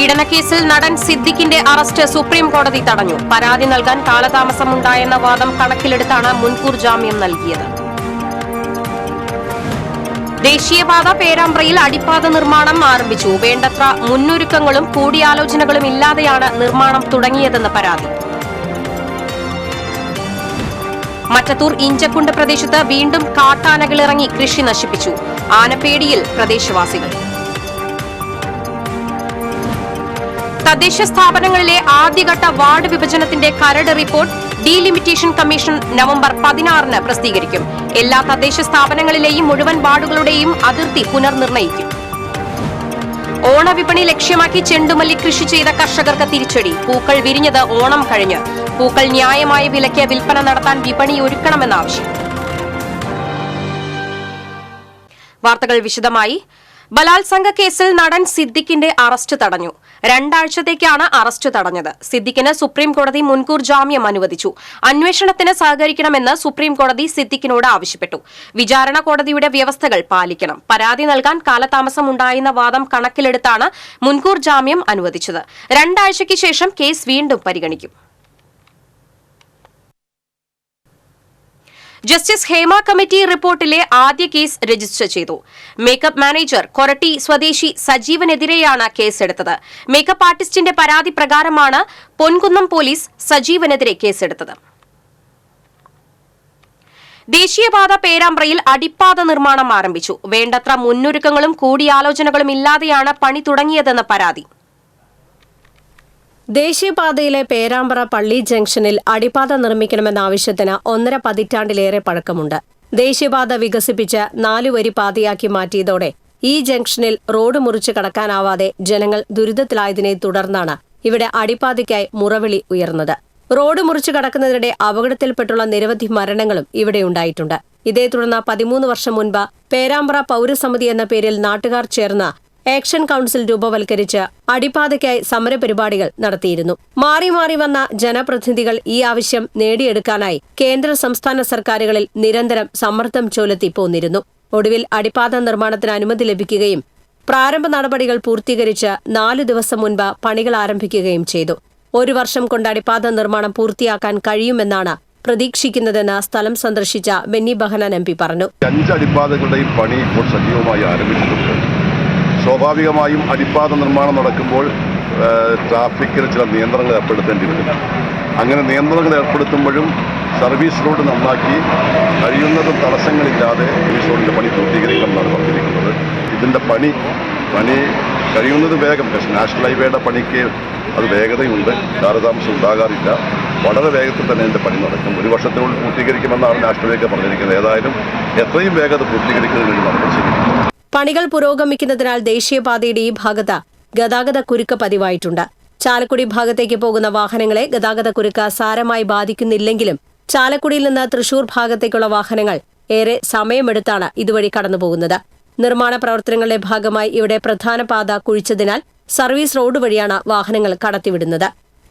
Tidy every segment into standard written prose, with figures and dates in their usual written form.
പീഡനക്കേസിൽ നടൻ സിദ്ദിഖിന്റെ arrest supreme കോടതി തടഞ്ഞു. പരാതി നൽകാൻ കാലതാമസമുണ്ടായെന്ന വാദം കണക്കിലെടുത്താണ് മുൻകൂർ ജാമ്യം നൽകിയത്. ദേശീയപാത പേരാമ്പ്രയിൽ അടിപ്പാത നിർമ്മാണം ആരംഭിച്ചു. വേണ്ടത്ര മുന്നൊരുക്കങ്ങളും കൂടിയാലോചനകളും ഇല്ലാതെയാണ് നിർമ്മാണം തുടങ്ങിയതെന്ന് പരാതി. മറ്റത്തൂർ ഇഞ്ചക്കുണ്ട് പ്രദേശത്ത് വീണ്ടും കാട്ടാനകളിറങ്ങി കൃഷി നശിപ്പിച്ചു. ആനപ്പേടിയിൽ പ്രദേശവാസികൾ. തദ്ദേശ സ്ഥാപനങ്ങളിലെ ആദ്യഘട്ട വാർഡ് വിഭജനത്തിന്റെ കരട് റിപ്പോർട്ട് ഡീലിമിറ്റേഷൻ കമ്മീഷൻ നവംബർ 16-ന് പ്രസിദ്ധീകരിക്കും. എല്ലാ തദ്ദേശ സ്ഥാപനങ്ങളിലെയും മുഴുവൻ വാർഡുകളുടെയും അതിർത്തി പുനർനിർണയിക്കും. ഓണവിപണി ലക്ഷ്യമാക്കി ചെണ്ടുമല്ലി കൃഷി ചെയ്ത കർഷകർക്ക് തിരിച്ചടി. പൂക്കൾ വിരിഞ്ഞത് ഓണം കഴിഞ്ഞ്. പൂക്കൾ ന്യായമായ വിലയ്ക്ക് വിൽപ്പന നടത്താൻ വിപണി ഒരുക്കണമെന്നാവശ്യം. വാർത്തകൾ വിശദമായി. ബലാത്സംഗ കേസിൽ നടൻ സിദ്ദിഖിന്റെ അറസ്റ്റ് തടഞ്ഞു. 2 ആഴ്ചത്തേക്കാണ് അറസ്റ്റ് തടഞ്ഞത്. സിദ്ദിഖിന് സുപ്രീം കോടതി മുൻകൂർ ജാമ്യം അനുവദിച്ചു. അന്വേഷണത്തിന് സഹകരിക്കണമെന്ന് സുപ്രീം കോടതി സിദ്ദിഖിനോട് ആവശ്യപ്പെട്ടു. വിചാരണ കോടതിയുടെ വ്യവസ്ഥകൾ പാലിക്കണം. പരാതി നൽകാൻ കാലതാമസമുണ്ടായെന്ന വാദം കണക്കിലെടുത്താണ് മുൻകൂർ ജാമ്യം അനുവദിച്ചത്. 2 ആഴ്ചയ്ക്ക് ശേഷം കേസ് വീണ്ടും പരിഗണിക്കും. ജസ്റ്റിസ് ഹേമ കമ്മിറ്റി റിപ്പോർട്ടിലെ ആദ്യ കേസ് രജിസ്റ്റർ ചെയ്തു. മേക്കപ്പ് മാനേജർ കൊരട്ടി സ്വദേശി സജീവനെതിരെയാണ് കേസെടുത്തത്. മേക്കപ്പ് ആർട്ടിസ്റ്റിന്റെ പരാതി പ്രകാരമാണ് പൊൻകുന്നം പോലീസ് സജീവനെതിരെ കേസെടുത്തത്. ദേശീയപാത പേരാമ്പ്രയിൽ അടിപ്പാത നിർമ്മാണം ആരംഭിച്ചു. വേണ്ടത്ര മുന്നൊരുക്കങ്ങളും കൂടിയാലോചനകളും ഇല്ലാതെയാണ് പണി തുടങ്ങിയതെന്ന് പരാതി. ദേശീയപാതയിലെ പേരാമ്പ്ര പള്ളി ജംഗ്ഷനിൽ അടിപ്പാത നിർമ്മിക്കണമെന്ന ആവശ്യത്തിന് 1.5 പതിറ്റാണ്ടിലേറെ പഴക്കമുണ്ട്. ദേശീയപാത വികസിപ്പിച്ച് 4 വരി പാതയാക്കി മാറ്റിയതോടെ ഈ ജംഗ്ഷനിൽ റോഡ് മുറിച്ച് കടക്കാനാവാതെ ജനങ്ങൾ ദുരിതത്തിലായതിനെ തുടർന്നാണ് ഇവിടെ അടിപ്പാതയ്ക്കായി മുറവിളി ഉയർന്നത്. റോഡ് മുറിച്ച് കടക്കുന്നതിനിടെ അപകടത്തിൽപ്പെട്ടുള്ള നിരവധി മരണങ്ങളും ഇവിടെയുണ്ടായിട്ടുണ്ട്. ഇതേ തുടർന്ന് 13 വർഷം മുൻപ് പേരാമ്പ്ര പൌരസമിതി എന്ന പേരിൽ നാട്ടുകാർ ചേർന്ന് ആക്ഷൻ കൌൺസിൽ രൂപവൽക്കരിച്ച് അടിപ്പാതയ്ക്കായി സമരപരിപാടികൾ നടത്തിയിരുന്നു. മാറി മാറി വന്ന ജനപ്രതിനിധികൾ ഈ ആവശ്യം നേടിയെടുക്കാനായി കേന്ദ്ര സംസ്ഥാന സർക്കാരുകളിൽ നിരന്തരം സമ്മർദ്ദം ചൊലുത്തി പോന്നിരുന്നു. ഒടുവിൽ അടിപ്പാത നിർമ്മാണത്തിന് അനുമതി ലഭിക്കുകയും പ്രാരംഭ നടപടികൾ പൂർത്തീകരിച്ച് 4 ദിവസം മുൻപ് പണികൾ ആരംഭിക്കുകയും ചെയ്തു. 1 വർഷം കൊണ്ട് അടിപ്പാത നിർമ്മാണം പൂർത്തിയാക്കാൻ കഴിയുമെന്നാണ് പ്രതീക്ഷിക്കുന്നതെന്ന് സ്ഥലം സന്ദർശിച്ച ബെന്നി ബഹനാൻ MP പറഞ്ഞു. 5 അടിപ്പാതകളുടെയും പണി ഇപ്പോൾ സജീവമായി ആരംഭിച്ചിട്ടുണ്ട്. സ്വാഭാവികമായും അടിപ്പാത നിർമ്മാണം നടക്കുമ്പോൾ ട്രാഫിക്കിന് ചില നിയന്ത്രണങ്ങൾ ഏർപ്പെടുത്തേണ്ടി വരും. അങ്ങനെ നിയന്ത്രണങ്ങൾ ഏർപ്പെടുത്തുമ്പോഴും സർവീസ് റോഡ് നന്നാക്കി കഴിയുന്നതും തടസ്സങ്ങളില്ലാതെ സർവീസ് റോഡിൻ്റെ പണി പൂർത്തീകരിക്കണമെന്നാണ് പറഞ്ഞിരിക്കുന്നത്. ഇതിൻ്റെ പണി കഴിയുന്നത് വേഗം, പക്ഷേ നാഷണൽ ഹൈവേയുടെ പണിക്ക് അത് വേഗതയുണ്ട്, കാലതാമസം ഉണ്ടാകാറില്ല. വളരെ വേഗത്തിൽ തന്നെ ഇതിൻ്റെ പണി നടക്കും. 1 വർഷത്തിനുള്ളിൽ പൂർത്തീകരിക്കുമെന്നാണ് നാഷണൽ ഹൈവേ പറഞ്ഞിരിക്കുന്നത്. ഏതായാലും എത്രയും വേഗത പൂർത്തീകരിക്കുന്നതിന് വേണ്ടി നടപടി സ്വീകരിക്കും. പണികൾ പുരോഗമിക്കുന്നതിനാൽ ദേശീയപാതയുടെ ഈ ഭാഗത്ത് ഗതാഗത കുരുക്ക് പതിവായിട്ടുണ്ട്. ചാലക്കുടി ഭാഗത്തേക്ക് പോകുന്ന വാഹനങ്ങളെ ഗതാഗത കുരുക്ക് സാരമായി ബാധിക്കുന്നില്ലെങ്കിലും ചാലക്കുടിയിൽ നിന്ന് തൃശൂർ ഭാഗത്തേക്കുള്ള വാഹനങ്ങൾ ഏറെ സമയമെടുത്താണ് ഇതുവഴി കടന്നുപോകുന്നത്. നിർമ്മാണ പ്രവർത്തനങ്ങളുടെ ഭാഗമായി ഇവിടെ പ്രധാന പാത കുഴിച്ചതിനാൽ സർവീസ് റോഡ് വഴിയാണ് വാഹനങ്ങൾ കടത്തിവിടുന്നത്.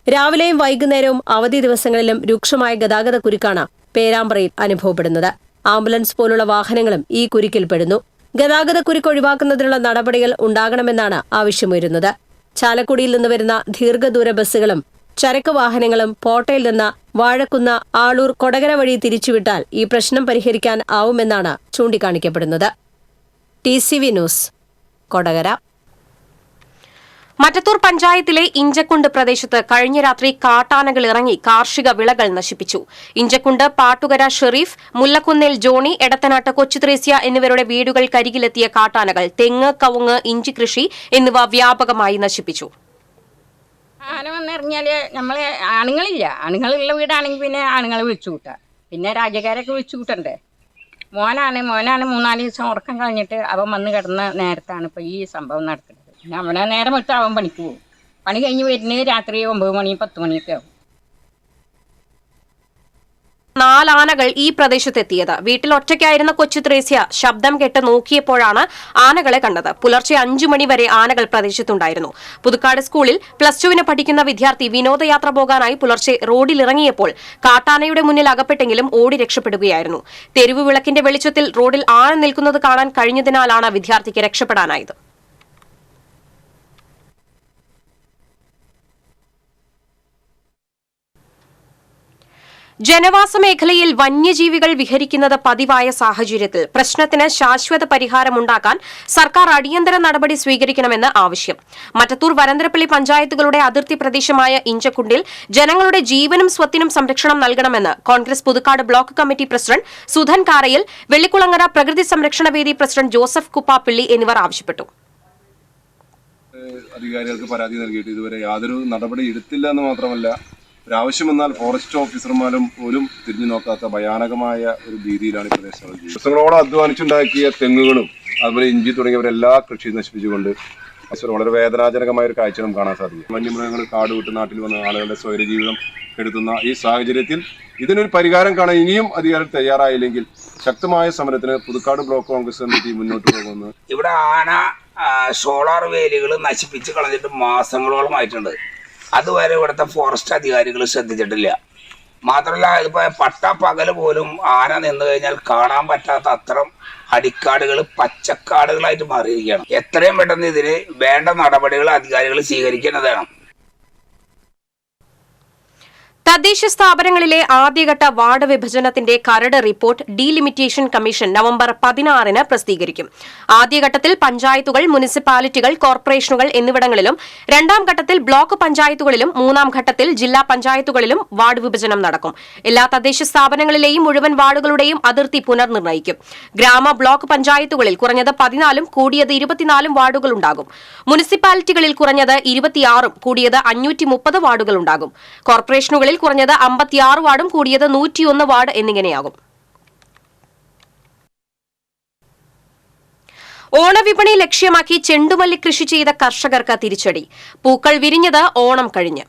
രാവിലെയും വൈകുന്നേരവും അവധി ദിവസങ്ങളിലും രൂക്ഷമായ ഗതാഗത കുരുക്കാണ് പേരാമ്പ്രയിൽ അനുഭവപ്പെടുന്നത്. ആംബുലൻസ് പോലുള്ള വാഹനങ്ങളും ഈ കുരുക്കിൽപ്പെടുന്നു. ഗതാഗത കുരുക്ക് ഒഴിവാക്കുന്നതിനുള്ള നടപടികൾ ഉണ്ടാകണമെന്നാണ് ആവശ്യമുയരുന്നത്. ചാലക്കുടിയിൽ നിന്ന് വരുന്ന ദീർഘദൂര ബസ്സുകളും ചരക്ക് വാഹനങ്ങളും പോട്ടയിൽ നിന്ന് വാഴക്കുന്ന്, ആളൂർ, കൊടകര വഴി തിരിച്ചുവിട്ടാൽ ഈ പ്രശ്നം പരിഹരിക്കാൻ ആവുമെന്നാണ് ചൂണ്ടിക്കാണിക്കപ്പെടുന്നത്. TCV news, Kodakara. മറ്റത്തൂർ പഞ്ചായത്തിലെ ഇഞ്ചക്കുണ്ട് പ്രദേശത്ത് കഴിഞ്ഞ രാത്രി കാട്ടാനകൾ ഇറങ്ങി കാർഷിക വിളകൾ നശിപ്പിച്ചു. ഇഞ്ചക്കുണ്ട് പാട്ടുകര ഷെറീഫ്, മുല്ലക്കുന്നേൽ ജോണി, എടത്തനാട്ട് കൊച്ചുത്രേസ്യ എന്നിവരുടെ വീടുകൾക്കരികിലെത്തിയ കാട്ടാനകൾ തെങ്ങ്, കവുങ്ങ്, ഇഞ്ചി കൃഷി എന്നിവ വ്യാപകമായി നശിപ്പിച്ചു. ആന വന്നിറങ്ങിയാൽ നമ്മൾ ആണുങ്ങളില്ല, ആണുങ്ങളുള്ള വീടാണെങ്കിൽ പിന്നെ ആണുങ്ങളെ വിളിച്ചു കൂട്ടാം, പിന്നെ രാജ്യക്കാരൊക്കെ വിളിച്ചു കൂട്ടണ്ടേ. മോനാണ് 3-4 ദിവസം ഉറക്കം കഴിഞ്ഞിട്ട് അവൻ വന്ന് കിടന്ന നേരത്താണ് ഇപ്പോൾ ഈ സംഭവം നടക്കുന്നത്. പിന്നെ അവനെ നേരം എടുത്ത് അവൻ പണിക്ക് പോകും. പണി കഴിഞ്ഞ് വരുന്നത് രാത്രി 9 മണി 10 മണിയൊക്കെ ആവും. 4 ആനകൾ ഈ പ്രദേശത്തെത്തിയത്. വീട്ടിൽ ഒറ്റയ്ക്കായിരുന്ന കൊച്ചു ത്രേസ്യ ശബ്ദം കേട്ട് നോക്കിയപ്പോഴാണ് ആനകളെ കണ്ടത്. പുലർച്ചെ 5 മണി വരെ ആനകൾ പ്രദേശത്തുണ്ടായിരുന്നു. പുതുക്കാട് സ്കൂളിൽ +2 പഠിക്കുന്ന വിദ്യാർത്ഥി വിനോദയാത്ര പോകാനായി പുലർച്ചെ റോഡിലിറങ്ങിയപ്പോൾ കാട്ടാനയുടെ മുന്നിൽ അകപ്പെട്ടെങ്കിലും ഓടി രക്ഷപ്പെടുകയായിരുന്നു. തെരുവ് വിളക്കിന്റെ വെളിച്ചത്തിൽ റോഡിൽ ആന നിൽക്കുന്നത് കാണാൻ കഴിഞ്ഞതിനാലാണ് വിദ്യാർത്ഥിക്ക് രക്ഷപ്പെടാനായത്. ജനവാസ മേഖലയിൽ വന്യജീവികൾ വിഹരിക്കുന്നത് പതിവായ സാഹചര്യത്തിൽ പ്രശ്നത്തിന് ശാശ്വത പരിഹാരമുണ്ടാക്കാൻ സർക്കാർ അടിയന്തര നടപടി സ്വീകരിക്കണമെന്ന് ആവശ്യം. മറ്റത്തൂർ വരന്തരപ്പള്ളി പഞ്ചായത്തുകളുടെ അതിർത്തി പ്രദേശമായ ഇഞ്ചക്കുണ്ടിൽ ജനങ്ങളുടെ ജീവനും സ്വത്തിനും സംരക്ഷണം നൽകണമെന്ന് Congress Puthukkad block committee president Sudhan Karayil, Vellikkulangara പ്രകൃതി സംരക്ഷണ വേദി പ്രസിഡന്റ് ജോസഫ് കുപ്പാപ്പിള്ളി എന്നിവർ ആവശ്യപ്പെട്ടു. അധികാരികൾക്ക് പരാതി നൽകിയിട്ട് ഇതുവരെ യാതൊരു നടപടി എടുത്തില്ല എന്ന് മാത്രമല്ല, ഒരാവശ്യം വന്നാൽ ഫോറസ്റ്റ് ഓഫീസർമാരും പോലും തിരിഞ്ഞു നോക്കാത്ത ഭയാനകമായ ഒരു രീതിയിലാണ് ഈ പ്രദേശങ്ങൾ ജീവിക്കുന്നത്. ദിവസങ്ങളോളം അധ്വാനിച്ചുണ്ടാക്കിയ തെങ്ങുകളും അതുപോലെ ഇഞ്ചി തുടങ്ങിയവരെല്ലാ കൃഷി നശിപ്പിച്ചുകൊണ്ട് വളരെ വേദനാജനകമായ ഒരു കാഴ്ച നമുക്ക് കാണാൻ സാധിക്കും. വന്യമൃഗങ്ങൾ കാട് വിട്ട് നാട്ടിൽ വന്ന ആളുകളുടെ സ്വൈര ജീവിതം കെടുത്തുന്ന ഈ സാഹചര്യത്തിൽ ഇതിനൊരു പരിഹാരം കാണാൻ ഇനിയും അധികാരികൾ തയ്യാറായില്ലെങ്കിൽ ശക്തമായ സമരത്തിന് പുതുക്കാട് ബ്ലോക്ക് കോൺഗ്രസ് കമ്മിറ്റി മുന്നോട്ട് പോകുമെന്ന്. ഇവിടെ ആന സോളാർ വേലികൾ നശിപ്പിച്ച് കളഞ്ഞിട്ട് മാസങ്ങളോളമായിട്ടുണ്ട്. അതുവരെ ഇവിടുത്തെ ഫോറസ്റ്റ് അധികാരികൾ ശ്രദ്ധിച്ചിട്ടില്ല. മാത്രമല്ല, ഇതിപ്പോൾ പട്ടാപ്പകൽ പോലും ആന നിന്ന് കഴിഞ്ഞാൽ കാണാൻ പറ്റാത്ത അത്തരം അടിക്കാടുകൾ പച്ചക്കാടുകളായിട്ട് മാറിയിരിക്കുകയാണ്. എത്രയും പെട്ടെന്ന് ഇതിന് വേണ്ട നടപടികൾ അധികാരികൾ സ്വീകരിക്കേണ്ടതാണ്. തദ്ദേശ സ്ഥാപനങ്ങളിലെ ആദ്യഘട്ട വാർഡ് വിഭജനത്തിന്റെ കരട് റിപ്പോർട്ട് ഡീലിമിറ്റേഷൻ കമ്മീഷൻ നവംബർ 16-ന് പ്രസിദ്ധീകരിക്കും. ആദ്യഘട്ടത്തിൽ പഞ്ചായത്തുകൾ, മുനിസിപ്പാലിറ്റികൾ, കോർപ്പറേഷനുകൾ എന്നിവിടങ്ങളിലും, രണ്ടാം ഘട്ടത്തിൽ ബ്ലോക്ക് പഞ്ചായത്തുകളിലും, മൂന്നാം ഘട്ടത്തിൽ ജില്ലാ പഞ്ചായത്തുകളിലും വാർഡ് വിഭജനം നടക്കും. എല്ലാ തദ്ദേശ സ്ഥാപനങ്ങളിലെയും മുഴുവൻ വാർഡുകളുടെയും അതിർത്തി പുനർനിർണ്ണയിക്കും. ഗ്രാമ ബ്ലോക്ക് പഞ്ചായത്തുകളിൽ കുറഞ്ഞത് 14 കൂടിയത് 24 വാർഡുകളുണ്ടാകും. മുനിസിപ്പാലിറ്റികളിൽ കുറഞ്ഞത് 26 കൂടിയത് 530 വാർഡുകളുണ്ടാകും. കോർപ്പറേഷനുകളിൽ കുറഞ്ഞത് 56 വാർഡും കൂടിയത് 101 വാർഡ് എന്നിങ്ങനെയാകും. ഓണവിപണി ലക്ഷ്യമാക്കി ചെണ്ടുമല്ലി കൃഷി ചെയ്ത കർഷകർക്ക് തിരിച്ചടി. പൂക്കൾ വിരിഞ്ഞത് ഓണം കഴിഞ്ഞ്.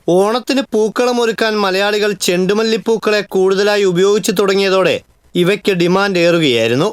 ഓണത്തിന് പൂക്കളം ഒരുക്കാൻ മലയാളികൾ ചെണ്ടുമല്ലിപ്പൂക്കളെ കൂടുതലായി ഉപയോഗിച്ചു തുടങ്ങിയതോടെ ഇവയ്ക്ക് ഡിമാൻഡ് ഏറുകയായിരുന്നു.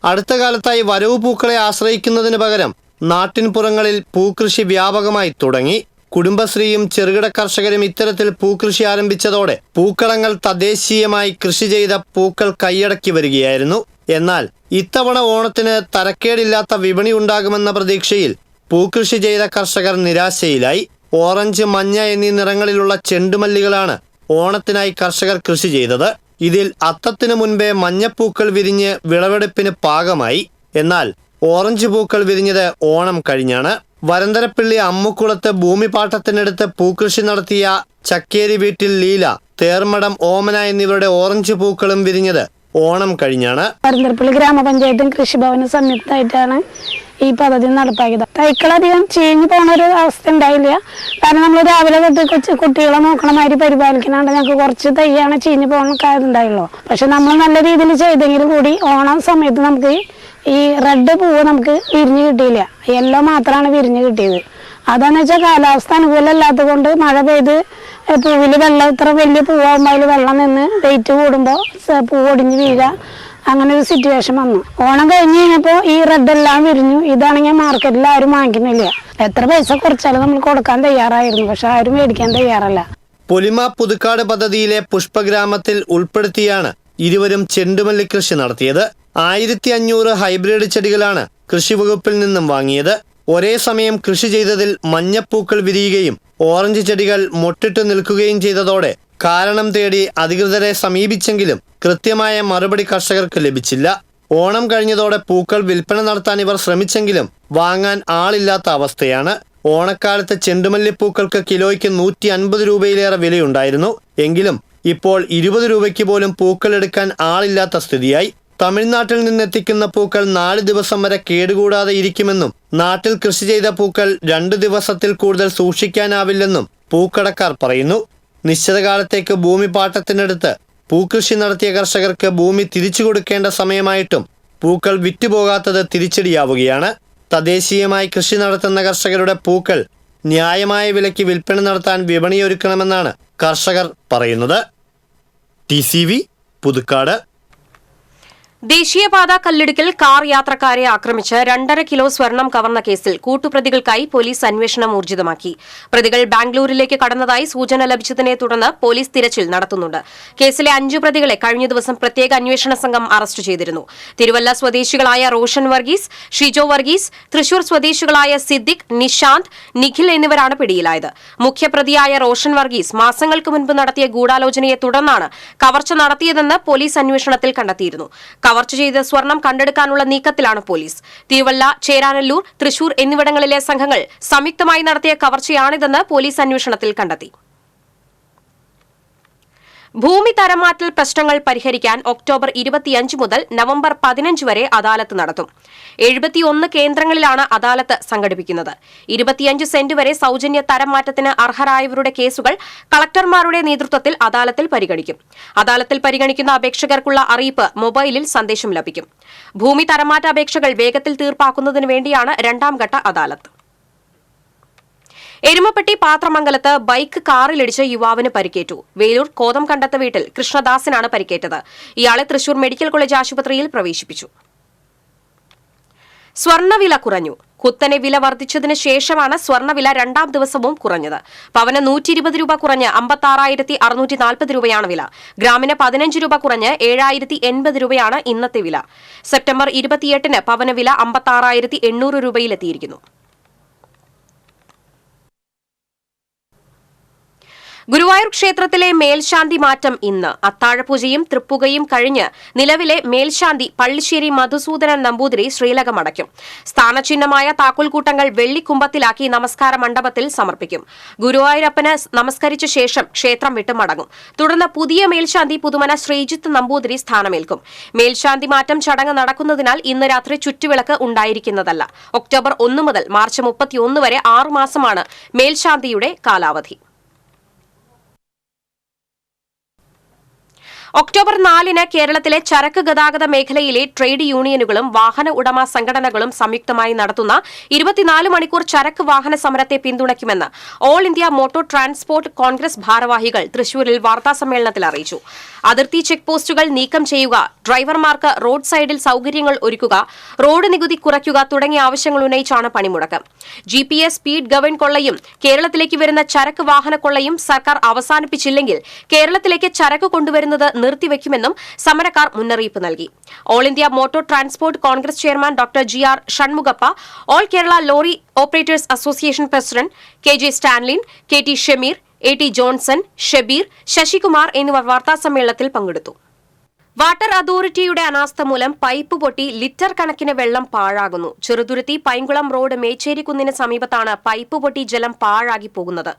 അടുത്ത കാലത്തായി വരവ് പൂക്കളെ ആശ്രയിക്കുന്നതിന് പകരം നാട്ടിൻപുറങ്ങളിൽ പൂക്കൃഷി വ്യാപകമായി തുടങ്ങി. കുടുംബശ്രീയും ചെറുകിട കർഷകരും ഇത്തരത്തിൽ പൂക്കൃഷി ആരംഭിച്ചതോടെ പൂക്കളങ്ങൾ തദ്ദേശീയമായി കൃഷി ചെയ്ത പൂക്കൾ കൈയടക്കി വരികയായിരുന്നു. എന്നാൽ ഇത്തവണ ഓണത്തിന് തരക്കേടില്ലാത്ത വിപണി ഉണ്ടാകുമെന്ന പ്രതീക്ഷയിൽ പൂക്കൃഷി ചെയ്ത കർഷകർ നിരാശയിലായി. ഓറഞ്ച്, മഞ്ഞ എന്നീ നിറങ്ങളിലുള്ള ചെണ്ടുമല്ലികളാണ് ഓണത്തിനായി കർഷകർ കൃഷി ചെയ്തത്. ഇതിൽ അത്തത്തിനു മുൻപേ മഞ്ഞപ്പൂക്കൾ വിരിഞ്ഞ് വിളവെടുപ്പിന് പാകമായി. എന്നാൽ ഓറഞ്ച് പൂക്കൾ വിരിഞ്ഞത് ഓണം കഴിഞ്ഞാണ്. വരന്തരപ്പള്ളി അമ്മുക്കുളത്ത് ഭൂമി പാട്ടത്തിനടുത്ത് പൂക്കൃഷി നടത്തിയ ചക്കേരി വീട്ടിൽ ലീല, തേർമടം ഓമന എന്നിവരുടെ ഓറഞ്ച് പൂക്കളും വിരിഞ്ഞത് ഓണം കഴിഞ്ഞാണ്. വരന്തരപ്പള്ളി ഗ്രാമപഞ്ചായത്തും കൃഷിഭവനും സംയുക്തമായിട്ടാണ് ഈ പദ്ധതി നടപ്പാക്കിയത്. തൈക്കളധികം ചീഞ്ഞു പോണ ഒരു അവസ്ഥ ഉണ്ടായില്ല. കാരണം നമ്മൾ രാവിലെ തൊട്ട് കുട്ടികളെ നോക്കണ മാതിരി പരിപാലിക്കണാണ്ട് ഞങ്ങൾക്ക് കുറച്ച് തൈയാണ് ചീഞ്ഞു പോകണ കാര്യമുണ്ടായുള്ളൂ. പക്ഷെ നമ്മൾ നല്ല രീതിയിൽ ചെയ്തെങ്കിലും കൂടി ഓണം സമയത്ത് നമുക്ക് ഈ റെഡ് പൂവ് നമുക്ക് വിരിഞ്ഞ് കിട്ടിയില്ല. യെല്ലോ മാത്രമാണ് വിരിഞ്ഞ് കിട്ടിയത്. അതാന്ന് വെച്ചാൽ കാലാവസ്ഥ അനുകൂലമല്ലാത്തത് കൊണ്ട് മഴ പെയ്ത് പൂവിൽ വെള്ളം ഇത്ര വലിയ പൂവാകുമ്പോൾ അതിൽ വെള്ളം നിന്ന് വെയിറ്റ് കൂടുമ്പോൾ പൂവ് ഒടിഞ്ഞ് വീഴുക, അങ്ങനെ ഒരു സിറ്റുവേഷൻ വന്നു. ഓണം കഴിഞ്ഞ് കഴിഞ്ഞപ്പോൾ ഈ റെഡ് എല്ലാം വിരിഞ്ഞു. ഇതാണെങ്കിൽ മാർക്കറ്റിൽ ആരും വാങ്ങിക്കുന്നില്ല. എത്ര പൈസ കുറച്ചാലും നമ്മൾ കൊടുക്കാൻ തയ്യാറായിരുന്നു, പക്ഷെ ആരും മേടിക്കാൻ തയ്യാറല്ല. പൊലിമ പുതുക്കാട് പദ്ധതിയിലെ പുഷ്പഗ്രാമത്തിൽ ഉൾപ്പെടുത്തിയാണ് ഇരുവരും ചെണ്ടുമല്ലി കൃഷി നടത്തിയത്. 1500 ഹൈബ്രിഡ് ചെടികളാണ് കൃഷി വകുപ്പിൽ നിന്നും വാങ്ങിയത്. ഒരേ സമയം കൃഷി ചെയ്തതിൽ മഞ്ഞപ്പൂക്കൾ വിരിയുകയും ഓറഞ്ച് ചെടികൾ മൊട്ടിട്ട് നിൽക്കുകയും ചെയ്തതോടെ കാരണം തേടി അധികൃതരെ സമീപിച്ചെങ്കിലും കൃത്യമായ മറുപടി കർഷകർക്ക് ലഭിച്ചില്ല. ഓണം കഴിഞ്ഞതോടെ പൂക്കൾ വിൽപ്പന നടത്താൻ ഇവർ ശ്രമിച്ചെങ്കിലും വാങ്ങാൻ ആളില്ലാത്ത അവസ്ഥയാണ്. ഓണക്കാലത്ത് ചെണ്ടുമല്ലിപ്പൂക്കൾക്ക് കിലോയ്ക്ക് 150 രൂപയിലേറെ വിലയുണ്ടായിരുന്നു. എങ്കിലും ഇപ്പോൾ 20 രൂപയ്ക്ക് പോലും പൂക്കൾ എടുക്കാൻ ആളില്ലാത്ത സ്ഥിതിയായി. തമിഴ്നാട്ടിൽ നിന്നെത്തിക്കുന്ന പൂക്കൾ 4 ദിവസം വരെ കേടുകൂടാതെ ഇരിക്കുമെന്നും നാട്ടിൽ കൃഷി ചെയ്ത പൂക്കൾ 2 ദിവസത്തിൽ കൂടുതൽ സൂക്ഷിക്കാനാവില്ലെന്നും പൂക്കടക്കാർ പറയുന്നു. നിശ്ചിതകാലത്തേക്ക് ഭൂമി പാട്ടത്തിനടുത്ത് പൂക്കൃഷി നടത്തിയ കർഷകർക്ക് ഭൂമി തിരിച്ചു കൊടുക്കേണ്ട സമയമായിട്ടും പൂക്കൾ വിറ്റുപോകാത്തത് തിരിച്ചടിയാവുകയാണ്. തദ്ദേശീയമായി കൃഷി നടത്തുന്ന കർഷകരുടെ പൂക്കൾ ന്യായമായ വിലയ്ക്ക് വിൽപ്പന നടത്താൻ വിപണിയൊരുക്കണമെന്നാണ് കർഷകർ പറയുന്നത്. TCV പുതുക്കാട്. ദേശീയപാത കല്ലിടുക്കിൽ കാർ യാത്രക്കാരെ ആക്രമിച്ച് 2.5 കിലോ സ്വർണം കവർന്ന കേസിൽ കൂട്ടുപ്രതികൾക്കായി പോലീസ് അന്വേഷണം ഊർജിതമാക്കി. പ്രതികൾ ബാംഗ്ലൂരിലേക്ക് കടന്നതായി സൂചന ലഭിച്ചതിനെ തുടർന്ന് പോലീസ് തിരച്ചിൽ നടത്തുന്നുണ്ട്. കേസിലെ 5 പ്രതികളെ കഴിഞ്ഞ ദിവസം പ്രത്യേക അന്വേഷണ സംഘം അറസ്റ്റ് ചെയ്തിരുന്നു. തിരുവല്ല സ്വദേശികളായ റോഷൻ വർഗീസ്, ഷിജോ വർഗീസ്, തൃശൂർ സ്വദേശികളായ സിദ്ദിഖ്, നിഷാന്ത്, നിഖിൽ എന്നിവരാണ് പിടിയിലായത്. മുഖ്യപ്രതിയായ റോഷൻ വർഗീസ് മാസങ്ങൾക്ക് മുൻപ് നടത്തിയ ഗൂഢാലോചനയെ തുടർന്നാണ് കവർച്ച നടത്തിയതെന്ന് പോലീസ് അന്വേഷണത്തിൽ കണ്ടെത്തിയിരുന്നു. കവർച്ച ചെയ്ത സ്വർണം കണ്ടെടുക്കാനുള്ള നീക്കത്തിലാണ് പോലീസ്. തിരുവല്ല, ചേരാനല്ലൂർ, തൃശൂർ എന്നിവിടങ്ങളിലെ സംഘങ്ങൾ സംയുക്തമായി നടത്തിയ കവർച്ചയാണിതെന്ന് പോലീസ് അന്വേഷണത്തിൽ കണ്ടെത്തി. ഭൂമി തരംമാറ്റൽ പ്രശ്നങ്ങൾ പരിഹരിക്കാൻ ഒക്ടോബർ 25 മുതൽ നവംബർ 15 വരെ അദാലത്ത് നടത്തും. 71 കേന്ദ്രങ്ങളിലാണ് അദാലത്ത് സംഘടിപ്പിക്കുന്നത്. 25 സെന്റ് വരെ സൌജന്യ തരംമാറ്റത്തിന് അർഹരായവരുടെ കേസുകൾ കളക്ടർമാരുടെ നേതൃത്വത്തിൽ അദാലത്തിൽ പരിഗണിക്കും. അദാലത്തിൽ പരിഗണിക്കുന്ന അപേക്ഷകർക്കുള്ള അറിയിപ്പ് മൊബൈലിൽ സന്ദേശം ലഭിക്കും. ഭൂമി തരംമാറ്റ അപേക്ഷകൾ വേഗത്തിൽ തീർപ്പാക്കുന്നതിന് വേണ്ടിയാണ് 2ാം ഘട്ട അദാലത്ത്. എരുമപ്പെട്ടി പാത്രമംഗലത്ത് ബൈക്ക് കാറിലിടിച്ച് യുവാവിന് പരിക്കേറ്റു. വേലൂർ കോതംകണ്ടത്ത് വീട്ടിൽ കൃഷ്ണദാസിനാണ് പരിക്കേറ്റത്. ഇയാളെ തൃശൂർ മെഡിക്കൽ കോളേജ് ആശുപത്രിയിൽ പ്രവേശിപ്പിച്ചു. സ്വർണ്ണവില കുറഞ്ഞു. കുത്തനെ വില വർദ്ധിച്ചതിന് ശേഷമാണ് സ്വർണ്ണവില 2ാം ദിവസവും കുറഞ്ഞത്. പവന് 120 രൂപ കുറഞ്ഞ് 56,640 രൂപയാണ് വില. ഗ്രാമിന് 15 രൂപ കുറഞ്ഞ് 7,080 രൂപയാണ് ഇന്നത്തെ വില. സെപ്റ്റംബർ 28-ന് പവന് വില 56,800 രൂപയിലെത്തിയിരിക്കുന്നു. ഗുരുവായൂർ ക്ഷേത്രത്തിലെ മേൽശാന്തി മാറ്റം ഇന്ന്. അത്താഴപൂജയും തൃപ്പുകയും കഴിഞ്ഞ് നിലവിലെ മേൽശാന്തി പള്ളിശ്ശേരി മധുസൂദനൻ നമ്പൂതിരി ശ്രീലകമടയ്ക്കും. സ്ഥാനചിഹ്നമായ താക്കോൽക്കൂട്ടങ്ങൾ വെള്ളിക്കുമ്പത്തിലാക്കി നമസ്കാര മണ്ഡപത്തിൽ സമർപ്പിക്കും. ഗുരുവായൂരപ്പന് നമസ്കരിച്ച ശേഷം ക്ഷേത്രം വിട്ട് മടങ്ങും. തുടർന്ന് പുതിയ മേൽശാന്തി പുതുമന ശ്രീജിത്ത് നമ്പൂതിരി സ്ഥാനമേൽക്കും. മേൽശാന്തി മാറ്റം ചടങ്ങ് നടക്കുന്നതിനാൽ ഇന്ന് രാത്രി ചുറ്റുവിളക്ക് ഉണ്ടായിരിക്കുന്നതല്ല. ഒക്ടോബർ 1 മുതൽ മാർച്ച് 31 വരെ 6 മാസമാണ് മേൽശാന്തിയുടെ കാലാവധി. ഒക്ടോബർ 4-ന് കേരളത്തിലെ ചരക്ക് ഗതാഗത മേഖലയിലെ ട്രേഡ് യൂണിയനുകളും വാഹന ഉടമ സംഘടനകളും സംയുക്തമായി നടത്തുന്ന 24 മണിക്കൂർ ചരക്ക് വാഹന സമരത്തെ പിന്തുണയ്ക്കുമെന്ന് all India motor transport Congress ഭാരവാഹികൾ തൃശൂരിൽ വാർത്താസമ്മേളനത്തിൽ അറിയിച്ചു. അതിർത്തി ചെക്ക് പോസ്റ്റുകൾ നീക്കം ചെയ്യുക, ഡ്രൈവർമാർക്ക് റോഡ് സൈഡിൽ സൌകര്യങ്ങൾ ഒരുക്കുക, റോഡ് നികുതി കുറയ്ക്കുക തുടങ്ങിയ ആവശ്യങ്ങൾ ഉന്നയിച്ചാണ് പണിമുടക്ക്. GPS സ്പീഡ് ഗവൺ കൊള്ളയും കേരളത്തിലേക്ക് വരുന്ന ചരക്ക് വാഹന കൊള്ളയും സർക്കാർ അവസാനിപ്പിച്ചില്ലെങ്കിൽ കേരളത്തിലേക്ക് ചരക്ക് കൊണ്ടുവരുന്നത് നിർത്തിവെക്കുമെന്നും സമരക്കാർ മുന്നറിയിപ്പ് നൽകി. All India motor transport Congress chairman doctor GR Shanmukhappa, all Kerala lorry operators association president KJ Stanlin, KT Shameer, AT Johnson, Shabeer, Sasikumar എന്നിവർ വാർത്താസമ്മേളനത്തിൽ പങ്കെടുത്തു. വാട്ടർ അതോറിറ്റിയുടെ അനാസ്ഥ മൂലം പൈപ്പ് പൊട്ടി ലിറ്റർ കണക്കിന് വെള്ളം പാഴാകുന്നു. ചെറുതുരുത്തി പൈങ്കുളം റോഡ് മേച്ചേരിക്കുന്നിന് സമീപത്താണ് പൈപ്പ് പൊട്ടി ജലം പാഴാകി പോകുന്നത്.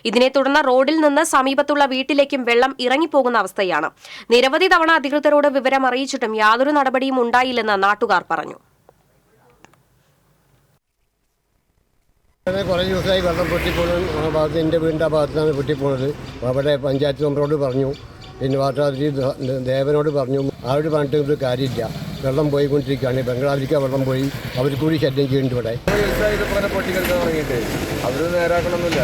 ഇതിനെ തുടർന്ന് റോഡിൽ നിന്ന് സമീപത്തുള്ള വീട്ടിലേക്കും വെള്ളം ഇറങ്ങിപ്പോകുന്ന അവസ്ഥയാണ്. നിരവധി തവണ അധികൃതരോട് വിവരം അറിയിച്ചിട്ടും യാതൊരു നടപടിയും ഉണ്ടായില്ലെന്ന് നാട്ടുകാർ പറഞ്ഞു. കുറേ ദിവസമായി വെള്ളം പൊട്ടിപ്പോകുന്നത് ആ ഭാഗത്ത്, എൻ്റെ വീടിൻ്റെ ആ ഭാഗത്താണ് പൊട്ടിപ്പോകുന്നത്. അവിടെ പഞ്ചായത്ത് മെമ്പറോട് പറഞ്ഞു, പിന്നെ വാട്ടർ അതോറിറ്റി ദേവനോട് പറഞ്ഞു. അവരോട് പറഞ്ഞിട്ട് കാര്യമില്ല. വെള്ളം പോയിക്കൊണ്ടിരിക്കുകയാണ്. ബംഗ്ലാദേശിക്ക് വെള്ളം പോയി, അവർ കൂടി ശല്യം ചെയ്യുന്നുണ്ട് ഇവിടെ. പൊട്ടിക്കെടുക്കാൻ തുടങ്ങിയിട്ട് അവർ നേരാക്കണമെന്നില്ല.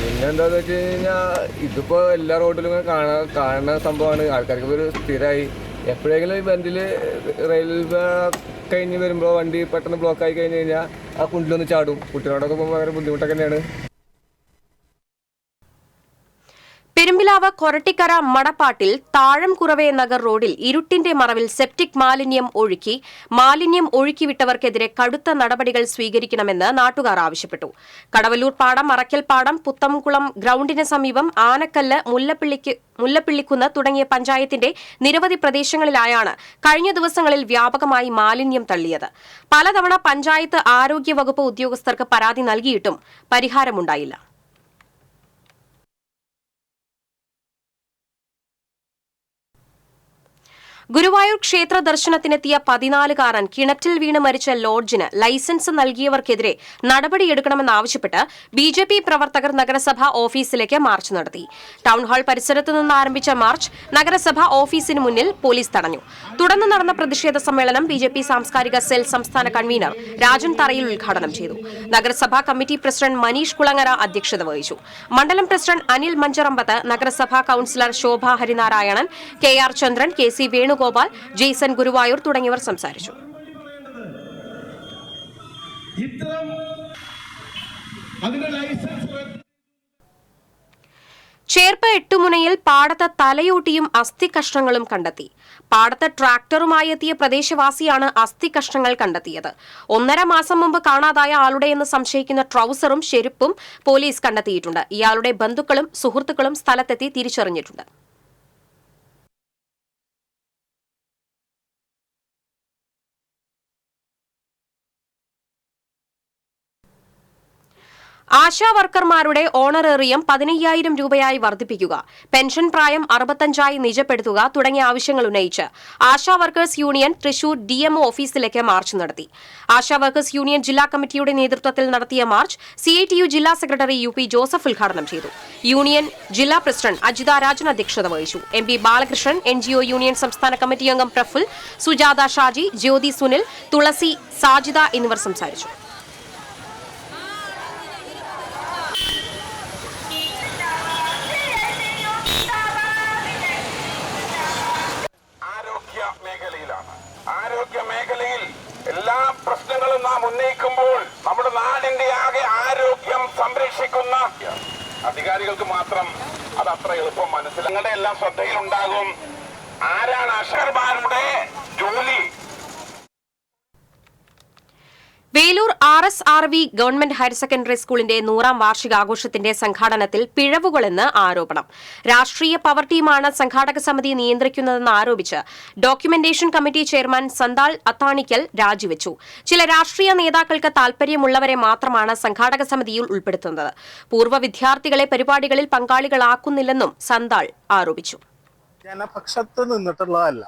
പിന്നെ എന്താണെന്ന് വെച്ച് കഴിഞ്ഞാൽ ഇതിപ്പോൾ എല്ലാ റോഡിലും കാണുന്ന സംഭവമാണ്. ആൾക്കാർക്ക് ഒരു സ്ഥിരമായി. എപ്പോഴെങ്കിലും ഈ ബന്ധിൽ റെയിൽവേ കഴിഞ്ഞ് വരുമ്പോൾ വണ്ടി പെട്ടെന്ന് ബ്ലോക്ക് ആയി കഴിഞ്ഞ് കഴിഞ്ഞാൽ ആ കുണ്ടിലൊന്ന് ചാടും. കുട്ടികളോടൊക്കെ പോകുമ്പോൾ ഭയങ്കര ബുദ്ധിമുട്ടൊക്കെ തന്നെയാണ്. പെരുമ്പിലാവ് കൊരട്ടിക്കര മടപ്പാട്ടിൽ താഴംകുറവേ നഗർ റോഡിൽ ഇരുട്ടിന്റെ മറവിൽ സെപ്റ്റിക് മാലിന്യം ഒഴുക്കിവിട്ടവർക്കെതിരെ കടുത്ത നടപടികൾ സ്വീകരിക്കണമെന്ന് നാട്ടുകാർ ആവശ്യപ്പെട്ടു. കടവല്ലൂർ പാടം, അറക്കൽ പാടം, പുത്തംകുളം ഗ്രൌണ്ടിന് സമീപം ആനക്കല്ല്, മുല്ലപ്പിള്ളിക്കുന്ന് തുടങ്ങിയ പഞ്ചായത്തിന്റെ നിരവധി പ്രദേശങ്ങളിലായാണ് കഴിഞ്ഞ ദിവസങ്ങളിൽ വ്യാപകമായി മാലിന്യം തള്ളിയത്. പലതവണ പഞ്ചായത്ത് ആരോഗ്യവകുപ്പ് ഉദ്യോഗസ്ഥർക്ക് പരാതി നൽകിയിട്ടും പരിഹാരമുണ്ടായില്ല. ഗുരുവായൂർ ക്ഷേത്ര ദർശനത്തിനെത്തിയ 14-കാരൻ കിണറ്റിൽ വീണ് മരിച്ച ലോഡ്ജിന് ലൈസൻസ് നൽകിയവർക്കെതിരെ നടപടിയെടുക്കണമെന്നാവശ്യപ്പെട്ട് BJP പ്രവർത്തകർ നഗരസഭാ ഓഫീസിലേക്ക് മാർച്ച് നടത്തി. ടൗൺഹാൾ പരിസരത്ത് നിന്ന് ആരംഭിച്ച മാർച്ച് നഗരസഭാ ഓഫീസിന് മുന്നിൽ പോലീസ് തടഞ്ഞു. തുടർന്ന് നടന്ന പ്രതിഷേധ സമ്മേളനം BJP സാംസ്കാരിക സെൽ സംസ്ഥാന കൺവീനർ രാജൻ തറയിൽ ഉദ്ഘാടനം ചെയ്തു. നഗരസഭാ കമ്മിറ്റി പ്രസിഡന്റ് മനീഷ് കുളങ്ങര അധ്യക്ഷത വഹിച്ചു. മണ്ഡലം പ്രസിഡന്റ് അനിൽ മഞ്ചറമ്പത്ത്, നഗരസഭാ കൌൺസിലർ ശോഭ ഹരിനാരായണൻ, KR ചന്ദ്രൻ, KC വേണു വേണുഗോപാൽ, ജെയ്സൺ ഗുരുവായൂർ തുടങ്ങിയവർ സംസാരിച്ചു. ചേർപ്പ് എട്ടുമുനയിൽ പാടത്ത് തലയോട്ടിയും അസ്ഥി കഷ്ണങ്ങളും കണ്ടെത്തി. പാടത്ത് ട്രാക്ടറുമായി എത്തിയ പ്രദേശവാസിയാണ് അസ്ഥി കഷ്ണങ്ങൾ കണ്ടെത്തിയത്. 1.5 മാസം മുമ്പ് കാണാതായ ആളുടെയെന്ന് സംശയിക്കുന്ന ട്രൗസറും ചെരുപ്പും പോലീസ് കണ്ടെത്തിയിട്ടുണ്ട്. ഇയാളുടെ ബന്ധുക്കളും സുഹൃത്തുക്കളും സ്ഥലത്തെത്തി തിരിച്ചറിഞ്ഞിട്ടുണ്ട്. ആശാ വർക്കർമാരുടെ ഓണറേറിയം 15,000 രൂപയായി വർദ്ധിപ്പിക്കുക, പെൻഷൻ പ്രായം 65 നിജപ്പെടുത്തുക തുടങ്ങിയ ആവശ്യങ്ങൾ ഉന്നയിച്ച് ASHA workers union Thrissur DMO ഓഫീസിലേക്ക് മാർച്ച് നടത്തി. ആശാ വർക്കേഴ്സ് യൂണിയൻ ജില്ലാ കമ്മിറ്റിയുടെ നേതൃത്വത്തിൽ നടത്തിയ മാർച്ച് CITU ജില്ലാ സെക്രട്ടറി UP ജോസഫ് ഉദ്ഘാടനം ചെയ്തു. യൂണിയൻ ജില്ലാ പ്രസിഡന്റ് അജിത രാജൻ അധ്യക്ഷത വഹിച്ചു. MP ബാലകൃഷ്ണൻ, NGO യൂണിയൻ സംസ്ഥാന കമ്മിറ്റി അംഗം പ്രഫുൽ, സുജാത ഷാജി, ജ്യോതി സുനിൽ, തുളസി, സാജിദ എന്നിവർ സംസാരിച്ചു. ആരോഗ്യ മേഖലയിൽ എല്ലാ പ്രശ്നങ്ങളും നാം ഉന്നയിക്കുമ്പോൾ നമ്മുടെ നാടിന്റെ ആകെ ആരോഗ്യം സംരക്ഷിക്കുന്ന അധികാരികൾക്ക് മാത്രം അത് അത്ര എളുപ്പം മനസ്സിലാങ്ങളുടെ എല്ലാം ശ്രദ്ധയിലുണ്ടാകും. ആരാണ് ആശാവർക്കർമാരുടെ ജോലി? Velur RSRV government higher secondary സ്കൂളിന്റെ 100ാം വാർഷികാഘോഷത്തിന്റെ സംഘാടനത്തിൽ പിഴവുകളെന്ന് ആരോപണം. രാഷ്ട്രീയ പവർ ടീമാണ് സംഘാടക സമിതി നിയന്ത്രിക്കുന്നതെന്ന് ആരോപിച്ച് documentation committee chairman Santhal Athanikkal രാജിവെച്ചു. ചില രാഷ്ട്രീയ നേതാക്കൾക്ക് താൽപര്യമുള്ളവരെ മാത്രമാണ് സംഘാടക സമിതിയിൽ ഉൾപ്പെടുത്തുന്നത്. പൂർവ്വ വിദ്യാർത്ഥികളെ പരിപാടികളിൽ പങ്കാളികളാക്കുന്നില്ലെന്നും സന്താൾ ആരോപിച്ചു. ജനപക്ഷത്ത് നിന്നിട്ടുള്ളതല്ല,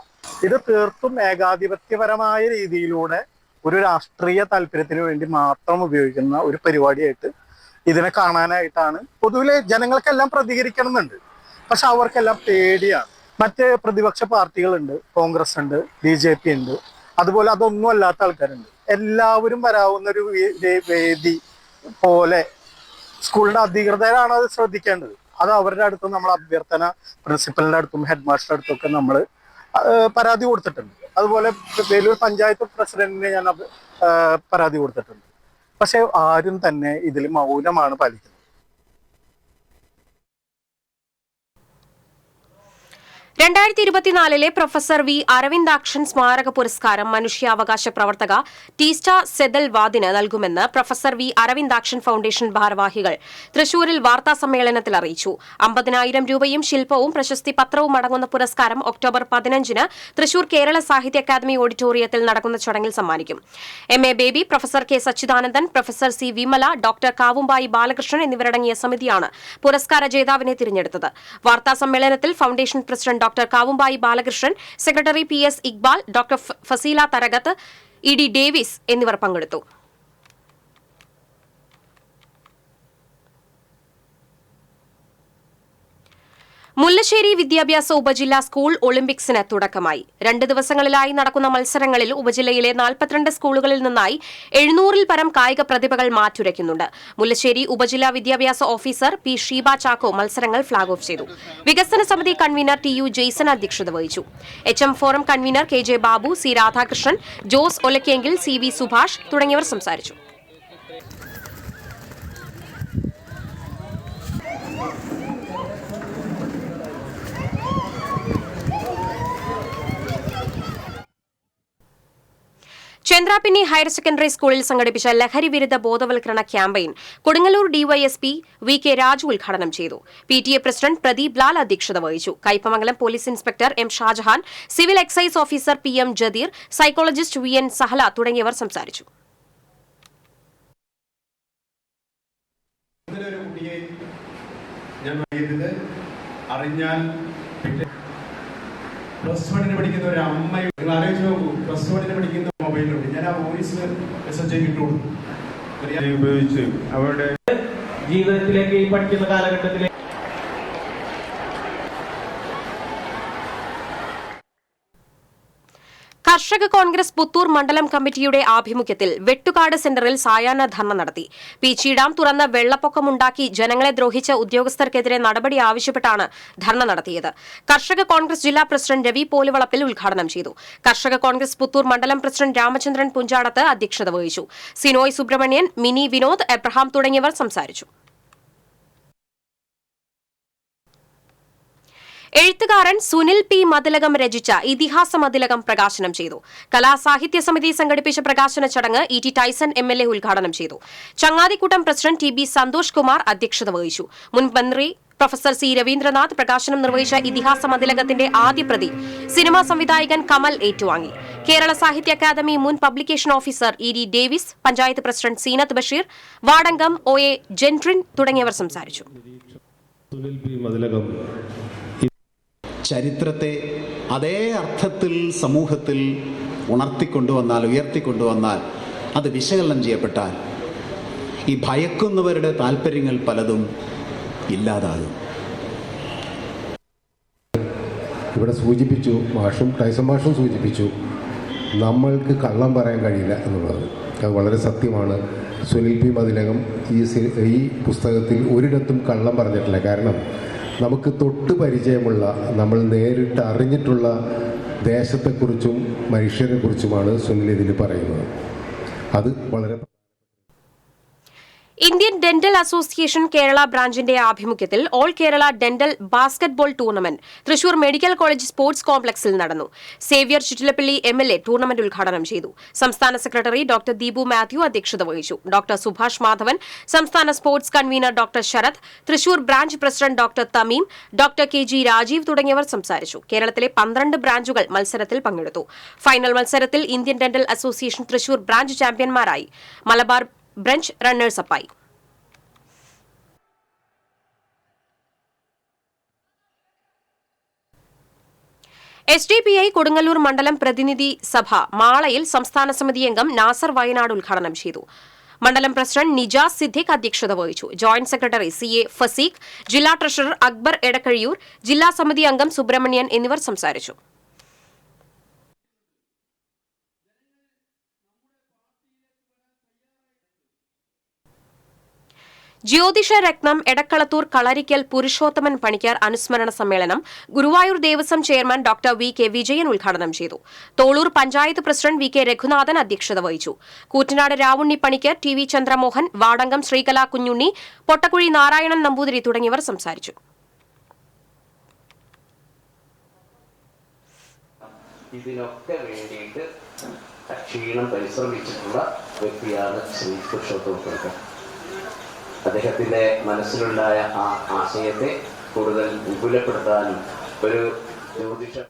ഇത് തീർത്തും ഏകാധിപത്യപരമായ രീതിയിലൂടെ ഒരു രാഷ്ട്രീയ താല്പര്യത്തിന് വേണ്ടി മാത്രം ഉപയോഗിക്കുന്ന ഒരു പരിപാടിയായിട്ട് ഇതിനെ കാണാനായിട്ടാണ് പൊതുവിലെ ജനങ്ങൾക്കെല്ലാം പ്രതികരിക്കണമെന്നുണ്ട്. പക്ഷെ അവർക്കെല്ലാം പേടിയാണ്. മറ്റ് പ്രതിപക്ഷ പാർട്ടികളുണ്ട്, കോൺഗ്രസ് ഉണ്ട്, BJP ഉണ്ട്, അതുപോലെ അതൊന്നും അല്ലാത്ത ആൾക്കാരുണ്ട്. എല്ലാവരും വരാവുന്ന ഒരു വേദി പോലെ സ്കൂളിന്റെ അധികൃതരാണ് അത് ശ്രദ്ധിക്കേണ്ടത്. അത് അവരുടെ അടുത്തും നമ്മൾ അഭ്യർത്ഥന പ്രിൻസിപ്പലിന്റെ അടുത്തും ഹെഡ് മാസ്റ്ററുടെ അടുത്തൊക്കെ നമ്മൾ പരാതി കൊടുത്തിട്ടുണ്ട്. അതുപോലെ വേലൂർ പഞ്ചായത്ത് പ്രസിഡന്റിന് ഞാൻ പരാതി കൊടുത്തിട്ടുണ്ട്. പക്ഷെ ആരും തന്നെ ഇതിൽ മൗനമാണ് പാലിക്കുന്നത്. 2024 പ്രൊഫസർ വി അരവിന്ദാക്ഷൻ സ്മാരക പുരസ്കാരം മനുഷ്യാവകാശ പ്രവർത്തക ടീസ്റ്റ സെദൽവാദിന് നൽകുമെന്ന് പ്രൊഫസർ വി അരവിന്ദാക്ഷൻ ഫൌണ്ടേഷൻ ഭാരവാഹികൾ തൃശൂരിൽ വാർത്താസമ്മേളനത്തിൽ അറിയിച്ചു. 50,000 രൂപയും ശില്പവും പ്രശസ്തി പത്രവും അടങ്ങുന്ന പുരസ്കാരം ഒക്ടോബർ 15-ന് തൃശൂർ കേരള സാഹിത്യ അക്കാദമി ഓഡിറ്റോറിയത്തിൽ നടക്കുന്ന ചടങ്ങിൽ സമ്മാനിക്കും. MA Baby, professor K Sachidanandan, professor C Vimala, doctor Kavumbayi Balakrishnan എന്നിവരടങ്ങിയ സമിതിയാണ് പുരസ്കാര ജേതാവിനെ തിരഞ്ഞെടുത്തത്. വാർത്താസമ്മേളനത്തിൽ foundation president doctor Kavumbayi Balakrishnan, secretary PS Iqbal, doctor Faseela Tharakath, ED Davis എന്നിവർ പങ്കെടുത്തു. മുല്ലശ്ശേരി വിദ്യാഭ്യാസ ഉപജില്ലാ സ്കൂൾ ഒളിമ്പിക്സിന് തുടക്കമായി. 2 ദിവസങ്ങളിലായി നടക്കുന്ന മത്സരങ്ങളിൽ ഉപജില്ലയിലെ 42 സ്കൂളുകളിൽ നിന്നായി 700-ൽ പരം കായിക പ്രതിഭകൾ മാറ്റുരയ്ക്കുന്നുണ്ട്. മുല്ലശ്ശേരി ഉപജില്ലാ വിദ്യാഭ്യാസ ഓഫീസർ P ഷീബ ചാക്കോ മത്സരങ്ങൾ ഫ്ളാഗ് ഓഫ് ചെയ്തു. വികസന സമിതി കൺവീനർ TU ജെയ്സൺ അധ്യക്ഷത വഹിച്ചു. HM forum convener KJ Babu, C Radhakrishnan, Jose Olakkengil, CV Subhash തുടങ്ങിയവർ സംസാരിച്ചു. ചന്ദ്രാപിന്നി ഹയർ സെക്കൻഡറി സ്കൂളിൽ സംഘടിപ്പിച്ച ലഹരി വിരുദ്ധ ബോധവൽക്കരണ campaign Kodungallur DYSP VK Raju ഉദ്ഘാടനം ചെയ്തു. PTA പ്രസിഡന്റ് പ്രദീപ് ലാൽ അധ്യക്ഷത വഹിച്ചു. Kaipamangalam police inspector M Shajahan, civil excise officer PM Jadeer, psychologist VN Sahala തുടങ്ങിയവർ സംസാരിച്ചു. +1 പഠിക്കുന്ന ഒരു അമ്മ, നിങ്ങൾ ആലോചിച്ച് നോക്കൂ, +1 പഠിക്കുന്ന മൊബൈലുണ്ട്. ഞാൻ ആ വോയിസ് മെസ്സേജ് ഇട്ടു ഉപയോഗിച്ച് അവരുടെ ജീവിതത്തിലേക്ക് ഈ പഠിക്കുന്ന കാലഘട്ടത്തിലേക്ക് കർഷക കോൺഗ്രസ് പുത്തൂർ മണ്ഡലം കമ്മിറ്റിയുടെ ആഭിമുഖ്യത്തിൽ വെട്ടുകാട് സെന്ററിൽ സായാഹ്ന ധർണ നടത്തി. പീച്ചി ഡാം തുറന്ന് വെള്ളപ്പൊക്കമുണ്ടാക്കി ജനങ്ങളെ ദ്രോഹിച്ച ഉദ്യോഗസ്ഥർക്കെതിരെ നടപടി ആവശ്യപ്പെട്ടാണ് ധർണ നടത്തിയത്. കർഷക കോൺഗ്രസ് ജില്ലാ പ്രസിഡന്റ് രവി പോലുവളപ്പിൽ ഉദ്ഘാടനം ചെയ്തു. കർഷക കോൺഗ്രസ് പുത്തൂർ മണ്ഡലം പ്രസിഡന്റ് രാമചന്ദ്രൻ പുഞ്ചാടത്ത് അധ്യക്ഷത വഹിച്ചു. സിനോയ് സുബ്രഹ്മണ്യൻ, മിനി വിനോദ്, എബ്രഹാം തുടങ്ങിയവർ സംസാരിച്ചു. എഴുത്തുകാരൻ സുനിൽ പി മതിലകം രചിച്ച ഇതിഹാസ മതിലകം പ്രകാശനം ചെയ്തു. കലാസാഹിത്യ സമിതി സംഘടിപ്പിച്ച പ്രകാശന ചടങ്ങ് ഇ ടി ടൈസൺ MLA ഉദ്ഘാടനം ചെയ്തു. ചങ്ങാതിക്കൂട്ടം പ്രസിഡന്റ് TB സന്തോഷ് കുമാർ അധ്യക്ഷത വഹിച്ചു. മുൻ മന്ത്രി പ്രൊഫസർ C രവീന്ദ്രനാഥ് പ്രകാശനം നിർവഹിച്ച ഇതിഹാസ മതിലകത്തിന്റെ ആദ്യ പ്രതി സിനിമാ സംവിധായകൻ കമൽ ഏറ്റുവാങ്ങി. കേരള സാഹിത്യ അക്കാദമി മുൻ publication officer ED Davis, panchayat president Zeenath Basheer, വാർഡംഗം OA ജെൻട്രിൻ തുടങ്ങിയവർ സംസാരിച്ചു. ചരിത്രത്തെ അതേ അർത്ഥത്തിൽ സമൂഹത്തിൽ ഉയർത്തിക്കൊണ്ടുവന്നാൽ അത് വിശകലനം ചെയ്യപ്പെട്ടാൽ ഈ ഭയക്കുന്നവരുടെ താല്പര്യങ്ങൾ പലതും ഇല്ലാതാകും. ഇവിടെ സൂചിപ്പിച്ചു, ടൈസൺ മാഷും സൂചിപ്പിച്ചു, നമ്മൾക്ക് കള്ളം പറയാൻ കഴിയില്ല എന്നുള്ളത്. അത് വളരെ സത്യമാണ്. സുനിൽ പി മതിലകം ഈ പുസ്തകത്തിൽ ഒരിടത്തും കള്ളം പറഞ്ഞിട്ടില്ല. കാരണം നമുക്ക് തൊട്ട് പരിചയമുള്ള, നമ്മൾ നേരിട്ട് അറിഞ്ഞിട്ടുള്ള ദേശത്തെക്കുറിച്ചും മനുഷ്യരെക്കുറിച്ചുമാണ് സുനിൽ ഇതിൽ പറയുന്നത്. അത് വളരെ ഇന്ത്യൻ ഡെന്റൽ അസോസിയേഷൻ കേരള ബ്രാഞ്ചിന്റെ ആഭിമുഖ്യത്തിൽ all Kerala dental basketball tournament Thrissur medical college sports കോംപ്ലക്സിൽ നടന്നു. സേവ്യർ ചിറ്റിലപ്പള്ളി MLA ടൂർണമെന്റ് ഉദ്ഘാടനം ചെയ്തു. സംസ്ഥാന സെക്രട്ടറി ഡോക്ടർ ദീപു മാത്യു അധ്യക്ഷത വഹിച്ചു. ഡോക്ടർ സുഭാഷ് മാധവൻ, സംസ്ഥാന sports convener doctor Sarath, Thrissur branch president doctor Thameem, doctor KG Rajeev തുടങ്ങിയവർ സംസാരിച്ചു. കേരളത്തിലെ 12 ബ്രാഞ്ചുകൾ മത്സരത്തിൽ പങ്കെടുത്തു. ഫൈനൽ മത്സരത്തിൽ Indian dental association Thrissur branch ചാമ്പ്യന്മാരായി. മലബാർ ബ്രാഞ്ച് റണ്ണേഴ്സ് അപ്പായി. SDPI കൊടുങ്ങല്ലൂർ മണ്ഡലം പ്രതിനിധി സഭ മാളയിൽ സംസ്ഥാന സമിതി അംഗം നാസർ വയനാട് ഉദ്ഘാടനം ചെയ്തു. മണ്ഡലം പ്രസിഡന്റ് നിജാസ് സിദ്ദിഖ് അധ്യക്ഷത വഹിച്ചു. ജോയിന്റ് സെക്രട്ടറി CA ഫസീഖ്, ജില്ലാ ട്രഷറർ അക്ബർ എടക്കഴിയൂർ, ജില്ലാ സമിതി അംഗം സുബ്രഹ്മണ്യൻ എന്നിവർ സംസാരിച്ചു. ജ്യോതിഷ രത്നം എടക്കളത്തൂർ കളരിക്കൽ പുരുഷോത്തമൻ പണിക്കർ അനുസ്മരണ സമ്മേളനം Guruvayur Devaswom chairman doctor VK Vijayan ഉദ്ഘാടനം ചെയ്തു. തോളൂർ പഞ്ചായത്ത് പ്രസിഡന്റ് VK രഘുനാഥൻ അധ്യക്ഷത വഹിച്ചു. കൂറ്റനാട് രാവുണ്ണി പണിക്കർ, TV ചന്ദ്രമോഹൻ, വാടങ്കം ശ്രീകലാ കുഞ്ഞുണ്ണി, പൊട്ടക്കുഴി നാരായണൻ നമ്പൂതിരി തുടങ്ങിയവർ സംസാരിച്ചു. ഇതിനൊക്കെ വേണ്ടിയിട്ട് ക്ഷീണം പരിശ്രമിച്ചിട്ടുള്ള വ്യക്തിയാണ് ശ്രീ പുരുഷോത്തമൻ പണിക്കർ. അദ്ദേഹത്തിന്റെ മനസ്സിലുണ്ടായ ആ ആശയത്തെ കൂടുതൽ വിപുലപ്പെടുത്താനും ഒരു ജ്യോതിഷ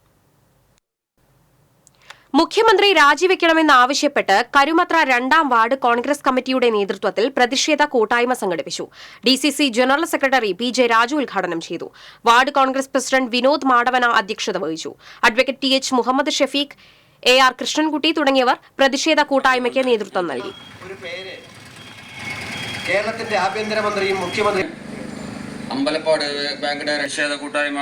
മുഖ്യമന്ത്രി രാജിവെക്കണമെന്നാവശ്യപ്പെട്ട് കരുമത്ര 2ാം വാർഡ് കോൺഗ്രസ് കമ്മിറ്റിയുടെ നേതൃത്വത്തിൽ പ്രതിഷേധ കൂട്ടായ്മ സംഘടിപ്പിച്ചു. DCC general secretary PJ Raju ഉദ്ഘാടനം ചെയ്തു. വാർഡ് കോൺഗ്രസ് പ്രസിഡന്റ് വിനോദ് മാടവന അധ്യക്ഷത വഹിച്ചു. Advocate TH Muhammad Shafeeq, AR Krishnankutty തുടങ്ങിയവർ പ്രതിഷേധ കൂട്ടായ്മയ്ക്ക് നേതൃത്വം നൽകി. കേരളത്തിന്റെ ആഭ്യന്തരമന്ത്രിയും മുഖ്യമന്ത്രി അമ്പലപ്പാട് ബാങ്ക് പ്രതിഷേധ കൂട്ടായ്മ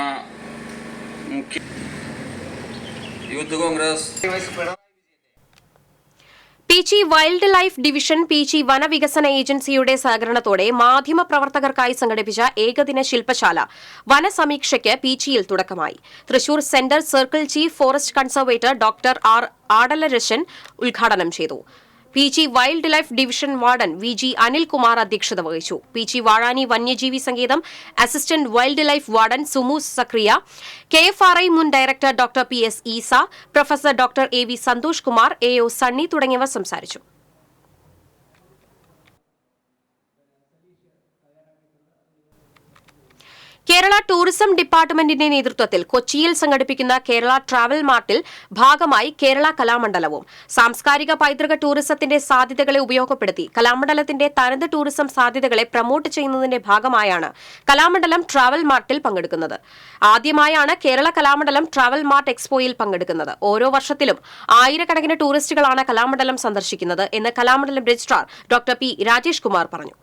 youth Congress Peechi wildlife division Peechi വനവികസന ഏജൻസിയുടെ സഹകരണത്തോടെ മാധ്യമപ്രവർത്തകർക്കായി സംഘടിപ്പിച്ച ഏകദിന ശില്പശാല വനസമീക്ഷയ്ക്ക് പീച്ചിയിൽ തുടക്കമായി. Thrissur centre circle chief forest conservator doctor R Adalarasan ഉദ്ഘാടനം ചെയ്തു. Peechi wildlife division warden VG Anilkumar അധ്യക്ഷത വഹിച്ചു. പീച്ചി വാഴാനി വന്യജീവി സങ്കേതം assistant wildlife warden Sumu Sakariya, KFRI മുൻ director doctor PS Easa, professor doctor AV Santhosh Kumar, AO Sunny തുടങ്ങിയവർ സംസാരിച്ചു. കേരള ടൂറിസം ഡിപ്പാർട്ട്മെന്റിന്റെ നേതൃത്വത്തിൽ കൊച്ചിയിൽ സംഘടിപ്പിക്കുന്ന കേരള ട്രാവൽ മാർട്ടിൽ ഭാഗമായി കേരള കലാമണ്ഡലവും സാംസ്കാരിക പൈതൃക ടൂറിസത്തിന്റെ സാധ്യതകളെ ഉപയോഗപ്പെടുത്തി കലാമണ്ഡലത്തിന്റെ തനത് ടൂറിസം സാധ്യതകളെ പ്രൊമോട്ട് ചെയ്യുന്നതിന്റെ ഭാഗമായാണ് കലാമണ്ഡലം ട്രാവൽ മാർട്ടിൽ പങ്കെടുക്കുന്നത്. ആദ്യമായാണ് കേരള കലാമണ്ഡലം ട്രാവൽ മാർട്ട് എക്സ്പോയിൽ പങ്കെടുക്കുന്നത്. ഓരോ വർഷത്തിലും ആയിരക്കണക്കിന് ടൂറിസ്റ്റുകളാണ് കലാമണ്ഡലം സന്ദർശിക്കുന്നത് എന്ന് Kalamandalam registrar doctor P Rajesh Kumar പറഞ്ഞു.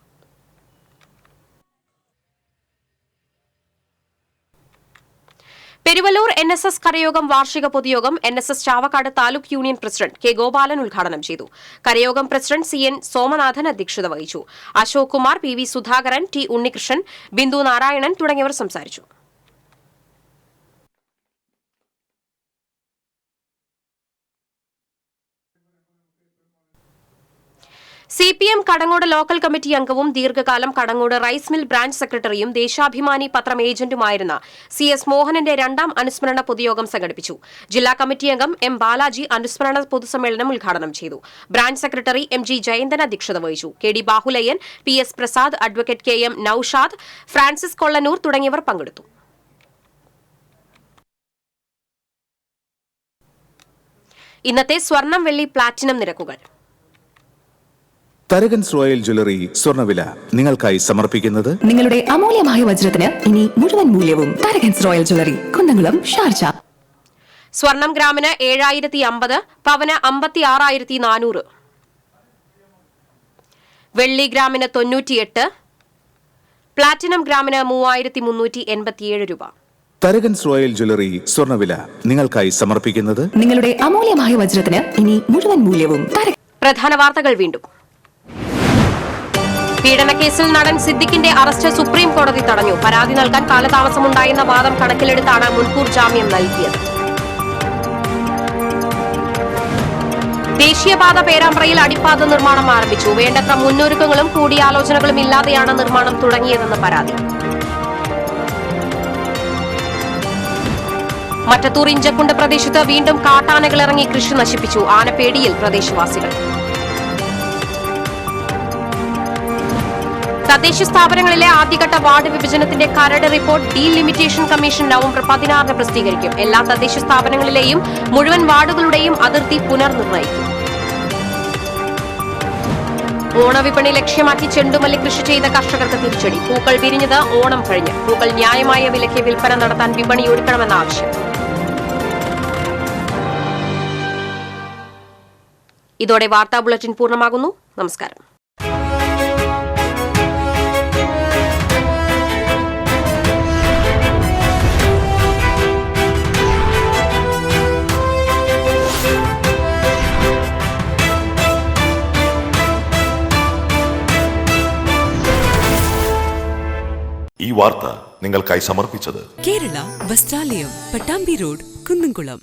പെരുവല്ലൂർ NSS കരയോഗം വാർഷിക പൊതുയോഗം NSS Chavakkad taluk union president K Gopalan ഉദ്ഘാടനം ചെയ്തു. കരയോഗം പ്രസിഡന്റ് CN സോമനാഥൻ അധ്യക്ഷത വഹിച്ചു. അശോക് കുമാർ, PV സുധാകരൻ, T ഉണ്ണികൃഷ്ണൻ, ബിന്ദു നാരായണൻ തുടങ്ങിയവർ സംസാരിച്ചു. CPM കടങ്ങോട് ലോക്കൽ കമ്മിറ്റി അംഗവും ദീർഘകാലം കടങ്ങോട് റൈസ് മിൽ ബ്രാഞ്ച് സെക്രട്ടറിയും ദേശാഭിമാനി പത്രം ഏജന്റുമായിരുന്ന CS മോഹനന്റെ രണ്ടാം അനുസ്മരണ പൊതുയോഗം സംഘടിപ്പിച്ചു. ജില്ലാ കമ്മിറ്റി അംഗം M ബാലാജി അനുസ്മരണ പൊതുസമ്മേളനം ഉദ്ഘാടനം ചെയ്തു. ബ്രാഞ്ച് സെക്രട്ടറി MG ജയന്തൻ അധ്യക്ഷത വഹിച്ചു. KD Bahulayyan, PS Prasad, advocate KM Noushad, Francis Kollanoor തുടങ്ങിയവർ പങ്കെടുത്തു. ഇന്നത്തെ സ്വർണം, വെള്ളി, പ്ലാറ്റിനം നിരക്കുകൾ. തരകൻസ് റോയൽ ജ്വല്ലറി സ്വർണ്ണവില നിങ്ങൾക്കായി സമർപ്പിക്കുന്നത് നിങ്ങളുടെ അമൂല്യമായ വജ്രത്തിന് ഇനി മുഴുവൻ മൂല്യവും Tharakans royal jewellery, Kunnamkulam, Sharjah. സ്വർണം ഗ്രാമിന് 7050, പവന് 56400. വെള്ളി ഗ്രാമിന് 98, പ്ലാറ്റിനം ഗ്രാമിന് 3387 രൂപ. തരകൻസ് റോയൽ ജ്വല്ലറി സ്വർണ്ണവില നിങ്ങൾക്കായി സമർപ്പിക്കുന്നത് നിങ്ങളുടെ അമൂല്യമായ വജ്രത്തിന് ഇനി മുഴുവൻ മൂല്യവും. പ്രധാന വാർത്തകൾ വീണ്ടും. പീഡനക്കേസിൽ നടൻ സിദ്ദിഖിന്റെ അറസ്റ്റ് സുപ്രീം കോടതി തടഞ്ഞു. പരാതി നൽകാൻ കാലതാമസമുണ്ടായെന്ന വാദം കണക്കിലെടുത്താണ് മുൻകൂർ ജാമ്യം നൽകിയത്. ദേശീയപാത പേരാമ്പ്രയിൽ അടിപ്പാത നിർമ്മാണം ആരംഭിച്ചു. വേണ്ടത്ര മുന്നൊരുക്കങ്ങളും കൂടിയാലോചനകളും ഇല്ലാതെയാണ് നിർമ്മാണം തുടങ്ങിയതെന്ന് പരാതി. മറ്റത്തൂർ ഇഞ്ചക്കുണ്ട് പ്രദേശത്ത് വീണ്ടും കാട്ടാനകൾ ഇറങ്ങി കൃഷി നശിപ്പിച്ചു. ആനപ്പേടിയിൽ പ്രദേശവാസികൾ. തദ്ദേശ സ്ഥാപനങ്ങളിലെ ആദ്യഘട്ട വാർഡ് വിഭജനത്തിന്റെ കരട് റിപ്പോർട്ട് ഡീലിമിറ്റേഷൻ കമ്മീഷൻ നവംബർ 16 പ്രസിദ്ധീകരിക്കും. എല്ലാ തദ്ദേശ സ്ഥാപനങ്ങളിലെയും മുഴുവൻ വാർഡുകളുടെയും അതിർത്തി പുനർനിർണയിക്കും. ഓണവിപണി ലക്ഷ്യമാക്കി ചെണ്ടുമല്ലി കൃഷി ചെയ്ത കർഷകർക്ക് തിരിച്ചടി. പൂക്കൾ വിരിഞ്ഞത് ഓണം കഴിഞ്ഞ്. പൂക്കൾ ന്യായമായ വിലയ്ക്ക് വിൽപ്പന നടത്താൻ വിപണി ഒരുക്കണമെന്ന ആവശ്യം. ഇതോടെ വാർത്താ ബുള്ളറ്റിൻ പൂർണ്ണമാകുന്നു. നമസ്കാരം. ഈ വാർത്ത നിങ്ങൾക്കായി സമർപ്പിച്ചത് കേരള വസ്ത്രാലയം, പട്ടാമ്പി റോഡ്, കുന്നംകുളം.